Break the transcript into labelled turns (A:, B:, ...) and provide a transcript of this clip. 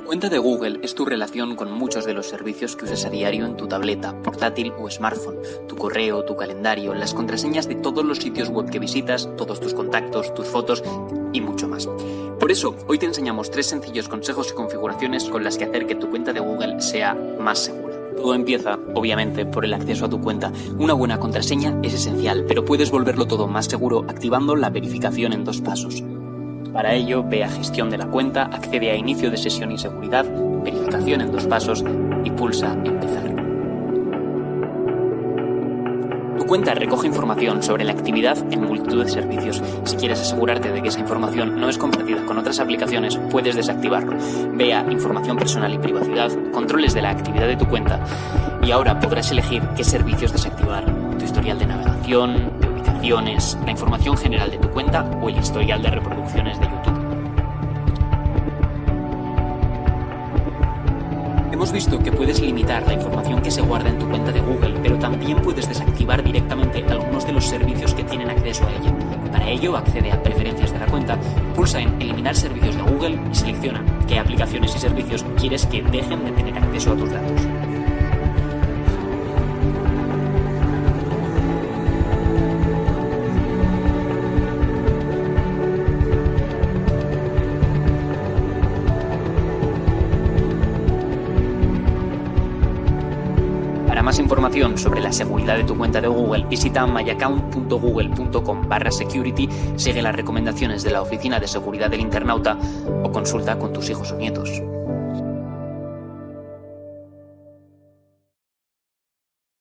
A: Cuenta de Google es tu relación con muchos de los servicios que usas a diario en tu tableta, portátil o smartphone, tu correo, tu calendario, las contraseñas de todos los sitios web que visitas, todos tus contactos, tus fotos y mucho más. Por eso, hoy te enseñamos 3 sencillos consejos y configuraciones con las que hacer que tu cuenta de Google sea más segura. Todo empieza, obviamente, por el acceso a tu cuenta. Una buena contraseña es esencial, pero puedes volverlo todo más seguro activando la verificación en 2 pasos. Para ello, ve a Gestión de la cuenta, accede a Inicio de sesión y seguridad, Verificación en 2 pasos y pulsa Empezar. Tu cuenta recoge información sobre la actividad en multitud de servicios. Si quieres asegurarte de que esa información no es compartida con otras aplicaciones, puedes desactivarlo. Ve a Información personal y privacidad, Controles de la actividad de tu cuenta y ahora podrás elegir qué servicios desactivar. Tu historial de navegación, de ubicaciones, la información general de tu cuenta o el historial de reproducciones de YouTube. Hemos visto que puedes limitar la información que se guarda en tu cuenta de Google, pero también puedes desactivar directamente algunos de los servicios que tienen acceso a ella. Para ello, accede a Preferencias de la cuenta, pulsa en Eliminar servicios de Google y selecciona qué aplicaciones y servicios quieres que dejen de tener acceso a tus datos. Para más información sobre la seguridad de tu cuenta de Google, visita myaccount.google.com/security, sigue las recomendaciones de la Oficina de Seguridad del Internauta o consulta con tus hijos o nietos.